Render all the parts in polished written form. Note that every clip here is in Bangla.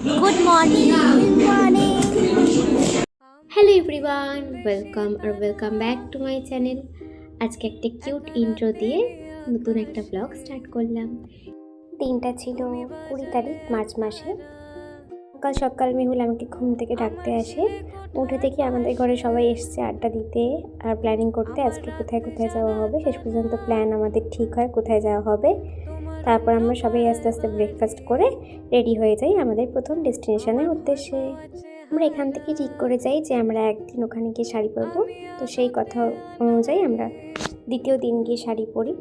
Good morning. Good morning. Hello everyone, welcome back to my channel. আজকে একটা কিউট ইন্ট্রো দিয়ে নতুন একটা ব্লগ স্টার্ট করলাম। দিনটা ছিল 20 তারিখ মার্চ মাসে। সকাল সকাল মেহুল আমাকে ঘুম থেকে ডাকতে আসে। উঠে দেখি আমাদের ঘরে সবাই এসছে আড্ডা দিতে আর প্ল্যানিং করতে আজকে কোথায় কোথায় যাওয়া হবে। শেষ পর্যন্ত প্ল্যান আমাদের ঠিক হয় কোথায় যাওয়া হবে। তারপর আমরা সবাই আস্তে আস্তে ব্রেকফাস্ট করে রেডি হয়ে যাই আমাদের প্রথম ডেস্টিনেশনের উদ্দেশ্যে। আমরা এখান থেকে ঠিক করে যাই যে আমরা একদিন ওখানে গিয়ে শাড়ি পরবো, তো সেই কথা অনুযায়ী আমরা দ্বিতীয় দিন গিয়ে শাড়ি পরি।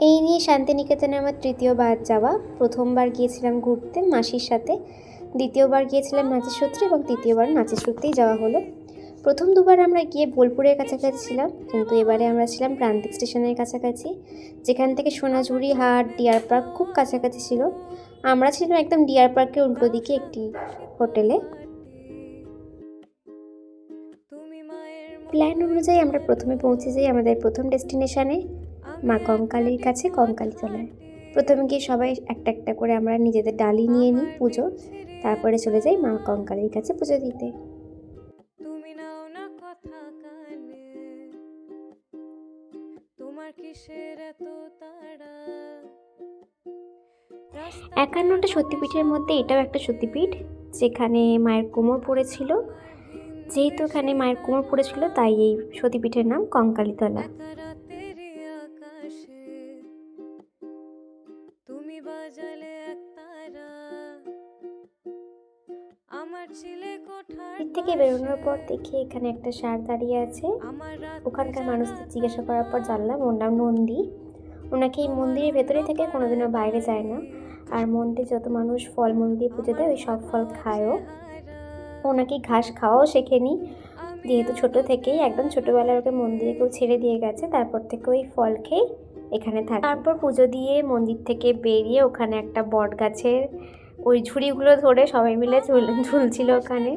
এই নিয়ে শান্তিনিকেতনে আমার তৃতীয়বার যাওয়া। প্রথমবার গিয়েছিলাম ঘুরতে মাসির সাথে, দ্বিতীয়বার গিয়েছিলাম নাচের সূত্রে এবং তৃতীয়বার নাচের সূত্রেই যাওয়া হলো। প্রথম দুবার আমরা গিয়ে বোলপুরের কাছাকাছি ছিলাম, কিন্তু এবারে আমরা ছিলাম প্রান্তিক স্টেশনের কাছাকাছি, যেখান থেকে সোনাঝুরি হাট ডিয়ার পার্ক খুব কাছাকাছি ছিল। আমরা ছিলাম একদম ডিয়ার পার্কের উল্টো দিকে একটি হোটেলে। প্ল্যান অনুযায়ী আমরা প্রথমে পৌঁছে যাই আমাদের প্রথম ডেস্টিনেশনে, মা কঙ্কালীর কাছে, কঙ্কালীতলায়। প্রথমে গিয়ে সবাই একটা একটা করে আমরা নিজেদের ডালি নিয়ে নিই পুজো, তারপরে চলে যাই মা কঙ্কালীর কাছে পুজো দিতে। একান্নটা সতীপীঠের মধ্যে এটাও একটা সতীপীঠ, যেখানে মায়ের কোমর পড়েছিল। যেহেতু এখানে মায়ের কোমর পড়েছিল তাই এই সতীপীঠের নাম কঙ্কালীতলা। এর থেকে বেরোনোর পর দেখি এখানে একটা ষাঁড় দাঁড়িয়ে আছে। ওখানকার মানুষদের জিজ্ঞাসা করার পর জানলাম ওর নাম নন্দী। ওনাকে এই মন্দিরের ভেতরে থেকে কোনোদিনও বাইরে যায় না, আর মন্দিরে যত মানুষ ফলমূল দিয়ে পুজো দেয় ওই সব ফল খায়ও। ওনাকে ঘাস খাওয়াও শেখেনি, যেহেতু ছোটো থেকেই একদম ছোটোবেলায় ওকে মন্দিরে কেউ ছেড়ে দিয়ে গেছে, তারপর থেকে ওই ফল খেয়ে এখানে থাকে। তারপর পুজো দিয়ে মন্দির থেকে বেরিয়ে ওখানে একটা বট গাছের ওই ঝুড়িগুলো ধরে সবাই মিলে ঝুলছিল ওখানে,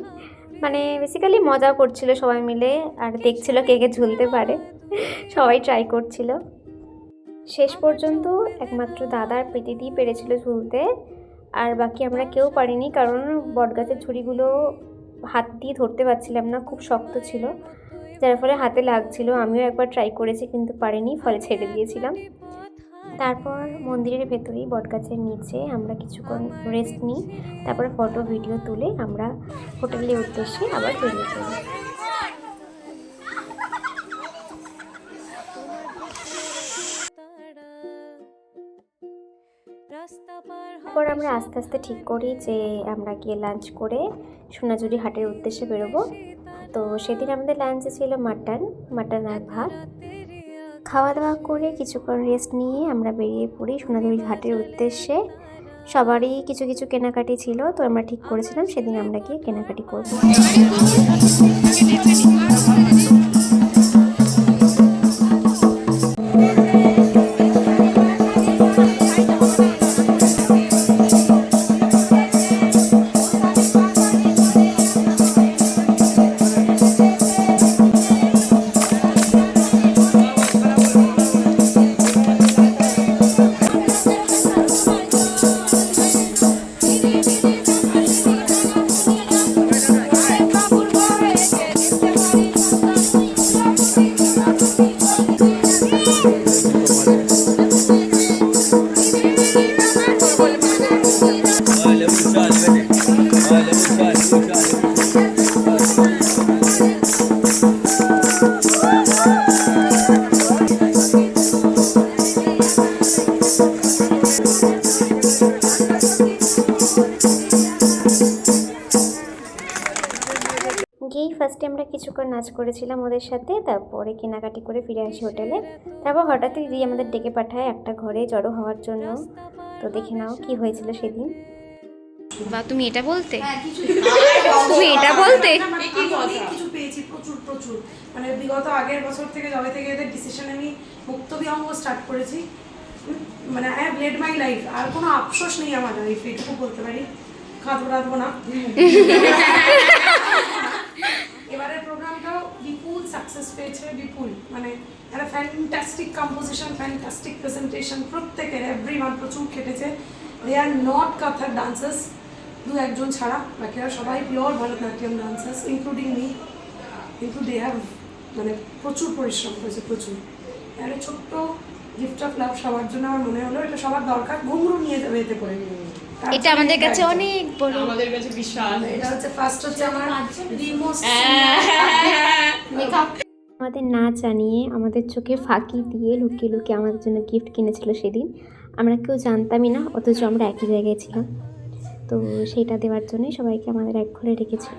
মানে বেসিক্যালি মজা করছিল সবাই মিলে আর দেখছিল কে কে ঝুলতে পারে। সবাই ট্রাই করছিল। শেষ পর্যন্ত একমাত্র দাদার প্রীতিদি পেরেছিল ঝুলতে, আর বাকি আমরা কেউ পারিনি, কারণ বটগাছের ঝুড়িগুলো হাত দিয়ে ধরতে পারছিলাম না, খুব শক্ত ছিল, যার ফলে হাতে লাগছিল। আমিও একবার ট্রাই করেছি কিন্তু পারিনি, ফলে ছেড়ে দিয়েছিলাম। তারপর মন্দিরের ভেতরেই বটগাছের নিচে আমরা কিছুক্ষণ রেস্ট নিই, তারপরে ফটো ভিডিও তুলে আমরা হোটেলের উদ্দেশ্যে আবার বেরিয়ে পড়ি। তারপর আমরা আস্তে আস্তে ঠিক করি যে আমরা গিয়ে লাঞ্চ করে সোনাঝুরি হাটের উদ্দেশ্যে বেরোবো। তো সেদিন আমাদের লাঞ্চে ছিল মাটন আর ভাত। খাওয়া দাওয়া করে কিছুক্ষণ রেস্ট নিয়ে আমরা বেরিয়ে পড়ি সোনাঝুরি হাটের উদ্দেশ্যে। সবারই কিছু কিছু কেনাকাটি ছিল, তো আমরা ঠিক করেছিলাম সেদিন আমরা গিয়ে কেনাকাটি করবো। গিয়েই ফার্স্টে আমরা কিছুক্ষণ নাচ করেছিলাম ওদের সাথে, তারপরে কেনাকাটি করে ফিরে আসি হোটেলে। তারপর হঠাৎই দিদি আমাদের ডেকে পাঠায় একটা ঘরে জড়ো হওয়ার জন্য। তো দেখে নাও কি হয়েছিল সেদিন। বা তুমি এটা বলতে তুমি এটা বলতে কিছু পেয়েছি প্রচুর প্রচুর, মানে বিগত আগের বছর থেকে যবে থেকে এদের ডিসিশনে আমি মুক্ত বিহঙ্গ স্টার্ট করেছি, মানে I have led my life. আর কোনো আফসোস নেই আমার লাইফে, এটুকু বলতে পারি। খাদবো রাখবো না। এবারের প্রোগ্রামটাও বিপুল সাকসেস পেয়েছে, বিপুল, মানে একটা ফ্যান্টাস্টিক কম্পোজিশন, ফ্যান্টাস্টিক প্রেজেন্টেশন, প্রত্যেকের এভরিওয়ান প্রচুর খেটেছে। দে আর নট কাথার ডান্সার্স, একজন ছাড়া বাকিরা সবাই pure Bharatanatyam dancers including me, কিন্তু দে হ্যাভ মানে প্রচুর পরিশ্রম করেছে, প্রচুর। একটা ছোট্ট গিফট অফ লাভ সবার জন্য আমার মনে হলো এটা সবার দরকার, ঘুঙরু নিয়ে যাবে এতে করে। এটা আমাদের কাছে অনেক বড়, আমাদের কাছে বিশাল। এটা হচ্ছে ফার্স্ট হচ্ছে আমার দি মোস্ট মেকআপ। আমাদের না জানিয়ে আমাদের চোখে ফাঁকি দিয়ে লুকিয়ে লুকিয়ে আমাদের জন্য গিফট কিনেছিল সেদিন। আমরা কেউ জানতামই না, অথচ আমরা একই জায়গায় ছিলাম। তো সেইটা দেওয়ার জন্যই সবাইকে আমাদের এক ঘরে রেখেছিল।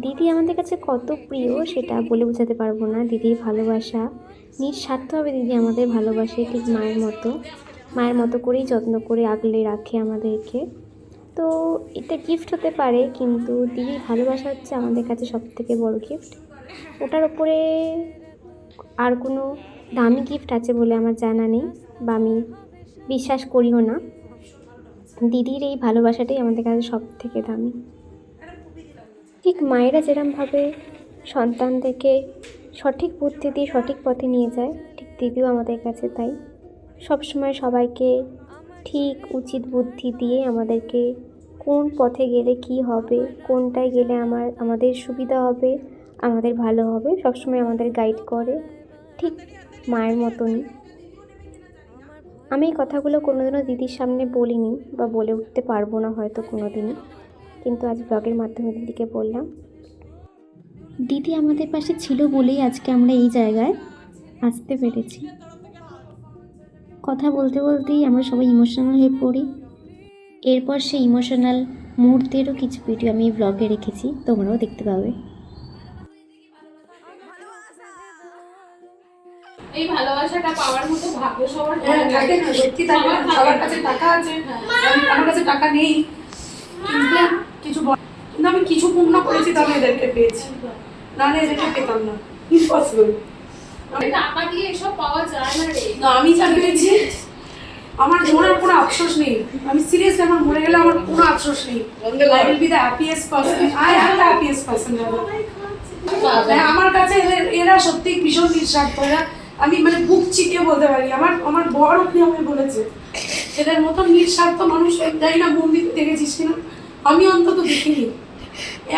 দিদি আমাদের কাছে কত প্রিয় সেটা বলে বোঝাতে পারবো না। দিদির ভালোবাসা নিঃস্বার্থভাবে দিদি আমাদের ভালোবাসে, ঠিক মায়ের মতো করেই যত্ন করে আগলে রাখে আমাদেরকে। তো এটা গিফট হতে পারে, কিন্তু দিদির ভালোবাসা হচ্ছে আমাদের কাছে সবথেকে বড় গিফট। ওটার ওপরে আর কোনো দামি গিফট আছে বলে আমার জানা নেই, বা আমি বিশ্বাস করিও না। দিদির এই ভালোবাসাটাই আমাদের কাছে সবথেকে দামি। ঠিক মায়েরা যেরকমভাবে সন্তানদেরকে সঠিক বুদ্ধি দিয়ে সঠিক পথে নিয়ে যায়, ঠিক দিদিও আমাদের কাছে তাই। সবসময় সবাইকে ঠিক উচিত বুদ্ধি দিয়ে আমাদেরকে কোন পথে গেলে কি হবে, কোনটায় গেলে আমাদের সুবিধা হবে, আমাদের ভালো হবে, সবসময় আমাদের গাইড করে, ঠিক মায়ের মতনই। আমি এই কথাগুলো কোনোদিনও দিদির সামনে বলিনি বা বলে উঠতে পারবো না হয়তো কোনোদিনই, কিন্তু আজ ব্লগের মাধ্যমে দিদিকে বললাম। দিদি আমাদের পাশে ছিল বলেই আজকে আমরা এই জায়গায় আসতে পেরেছি। কথা বলতে বলতেই আমরা সবাই ইমোশনাল হয়ে পড়ি। এরপর সেই ইমোশনাল মুহূর্তেরও কিছু ভিডিও আমি এই ব্লগে রেখেছি, তোমরাও দেখতে পাবে। এই ভালোবাসাটা পাওয়ার মতো ভাগ্য সবার থাকে না, সত্যি থাকে না। সবার কাছে টাকা আছে, আমার কাছে টাকা নেই, কিন্তু কিন্তু আমি কিছু পূর্ণ করেছি, তবে এদেরকে পেয়েছি, নাহলে এদেরকে পেতাম না। ইম্পসিবল। টাকা দিয়ে এসব পাওয়া যায় না রে। না, আমি যা পেয়েছি আমার জীবনের কোনো আফসোস নেই। আমি সিরিয়াসলি, আমার মরে গেলে আমার কোনো আফসোস নেই। I will be the happiest person. I am the happiest person ever. আমার কাছে এরা সত্যি ভীষণ নিঃস্বার্থ। আমি মানে বুক চিকিয়ে বলতে পারি, আমার বড় অব্দি আমায় বলেছে এদের মতো নিঃস্বার্থ মানুষ জানি না মন্দিরে দেখেছিস কিনা, আমি অন্তত দেখিনি।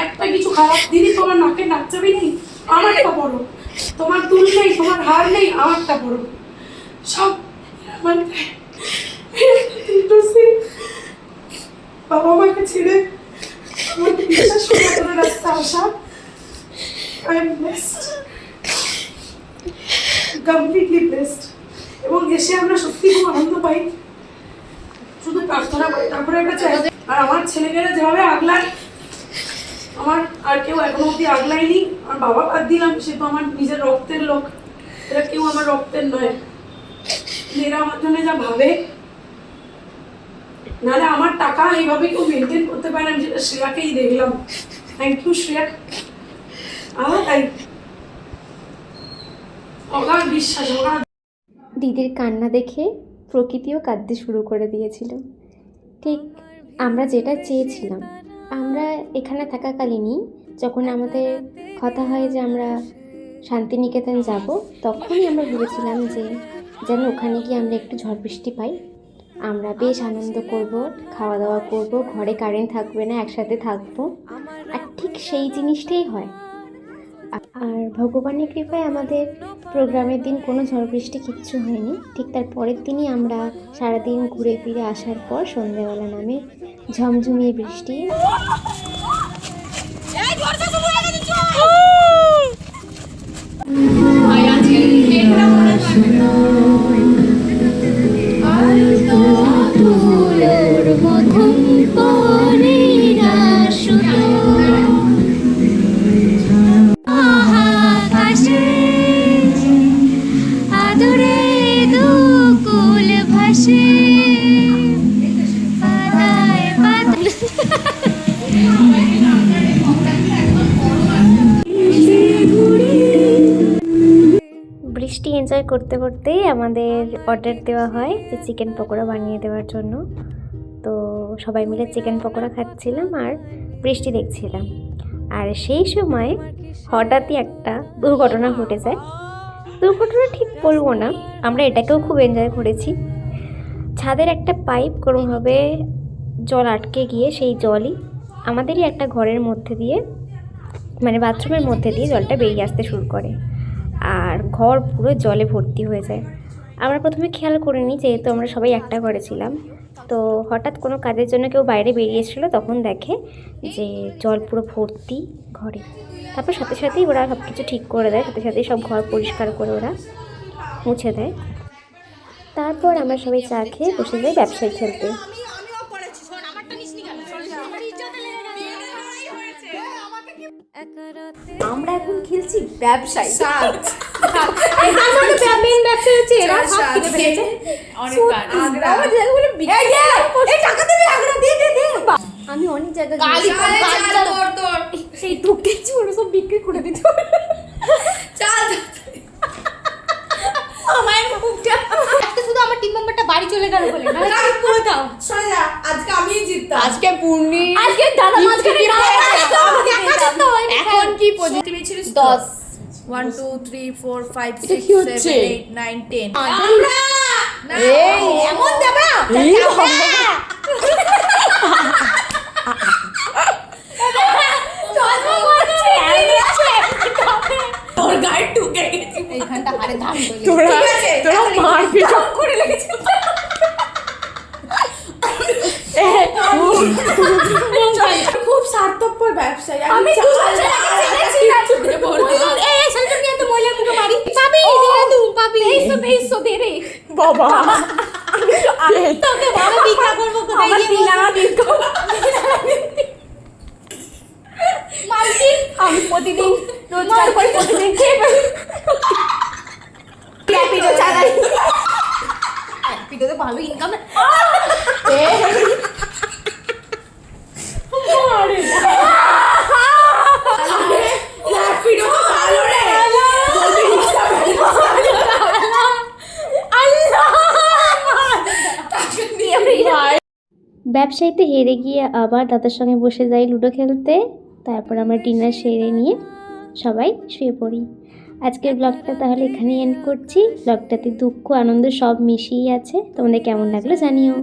একটা কিছু খারাপ দিনই তোমার নাকে নাচাবি নেই, আমারটা বড়। তোমার দুল নেই, তোমার হার নেই, আমারটা বড়। সব আমার বাবা মাকে ছেড়ে আমার বিশ্বাস করে রাস্তা আসা। I am blessed, completely blessed। এবং এসে আমরা সত্যি খুব আনন্দ পাই, শুধু প্রার্থনা করি তারপরে একটা চাই। আর আমার ছেলেমেয়েরা যেভাবে আগলায়, আমার আর কেউ এখনো অব্দি আগলায়নি। আমার বাবা বাদ দিলাম, সে তো আমার নিজের রক্তের লোক, এরা কেউ আমার রক্তের নয়। এরা আমার জন্য যা ভাবে, নাহলে আমার টাকা এইভাবে কেউ মেনটেন করতে পারে আমি সেটা শ্রেয়াকেই দেখলাম। Thank you Shreya. আমার তাই অগাধ বিশ্বাস। দিদির কান্না দেখে প্রকৃতিও কাঁদতে শুরু করে দিয়েছিল। ঠিক আমরা যেটা চেয়েছিলাম। আমরা এখানে থাকাকালীনই যখন আমাদের কথা হয় যে আমরা শান্তিনিকেতন যাব, তখনই আমরা ভেবেছিলাম যে যেন ওখানে গিয়ে আমরা একটু ঝড় বৃষ্টি পাই, আমরা বেশ আনন্দ করব, খাওয়া দাওয়া করব, ঘরে কারেন্ট থাকবে না, একসাথে থাকবো। আর ঠিক সেই জিনিসটাই হয়। আর ভগবানের কৃপায় আমাদের প্রোগ্রামের দিন কোনো ঝড় বৃষ্টি কিচ্ছু হয়নি। ঠিক তার পরের দিনই আমরা সারাদিন ঘুরে ফিরে আসার পর সন্ধ্যাবেলা নামে ঝমঝমিয়ে বৃষ্টি। বৃষ্টি এনজয় করতে করতেই আমাদের অর্ডার দেওয়া হয় যে চিকেন পকোড়া বানিয়ে দেওয়ার জন্য। তো সবাই মিলে চিকেন পকোড়া খাচ্ছিলাম আর বৃষ্টি দেখছিলাম। আর সেই সময় হঠাৎই একটা দুর্ঘটনা ঘটে যায়। দুর্ঘটনা ঠিক বলবো না, আমরা এটাকেও খুব এনজয় করেছি। ছাদের একটা পাইপ কোনোভাবে জল আটকে গিয়ে সেই জলই আমাদেরই একটা ঘরের মধ্যে দিয়ে, মানে বাথরুমের মধ্যে দিয়ে জলটা বেরিয়ে আসতে শুরু করে, আর ঘর পুরো জলে ভর্তি হয়ে যায়। আমরা প্রথমে খেয়াল করিনি, যেহেতু আমরা সবাই একটা ঘরে ছিলাম। তো হঠাৎ কোনো কাজের জন্য কেউ বাইরে বেরিয়েছিল, তখন দেখে যে জল পুরো ভর্তি ঘরে। তারপর সাথে সাথেই ওরা সব কিছু ঠিক করে দেয়, সাথে সাথেই সব ঘর পরিষ্কার করে ওরা মুছে দেয়। তারপর আমরা সবাই চা খেয়ে বসে যাই ব্যবসায়ী খেলতে। আমরা এখন খেলছি ব্যবসায়ী। মেন ব্যবসায়ী হচ্ছে এরা, সব কিনে ফেলেছে। আমি অনেক জায়গায় সেই ঢুকেছি, ওরা সব বিক্রি করে দিত। শুধু আমার টিম মেম্বারটা বাড়ি চলে গেল বলে না, পুরো দাও। আজকে আমি জিততাম। আজকে পূর্ণি আজকে দাদা মাঝখানে এখন কি পজিটিভ ছিল 10 1 2 3 4 5 এটা 6 কি হচ্ছে? 7 8 9 10 এই এমন দেবে তোর গায়ে ঢুকে গেছে এইখানটা হারে ধান করে তোরা মারপিট করে লেগেছে। খুব স্বার্থপর ব্যবসায়ী আমি এই সেলফি নিয়ে তো মহিলার মুখে মারি পাবি দিয়ে দু পাবি 2300 দে রে বাবা তোকে বড় ভিক্ষা করব কোথায় গিয়ে দিলানা দিতো মালকি আমি প্রতিদিন রোজগার করে প্রতিদিন খেয়ে ফেলি। ক্যাপিটো চালাই ক্যাপিটোতে ভালো ইনকাম। ব্যবসায়ীতে হেরে গিয়ে আবার দাদার সঙ্গে বসে যাই লুডো খেলতে। তারপর আমরা ডিনার সেরে নিয়ে সবাই শুয়ে পড়ি। আজকের ব্লগটা তাহলে এখানেই এন্ড করছি। ব্লগটাতে দুঃখ আনন্দ সব মিশিয়ে আছে। তোমাদের কেমন লাগলো জানিও।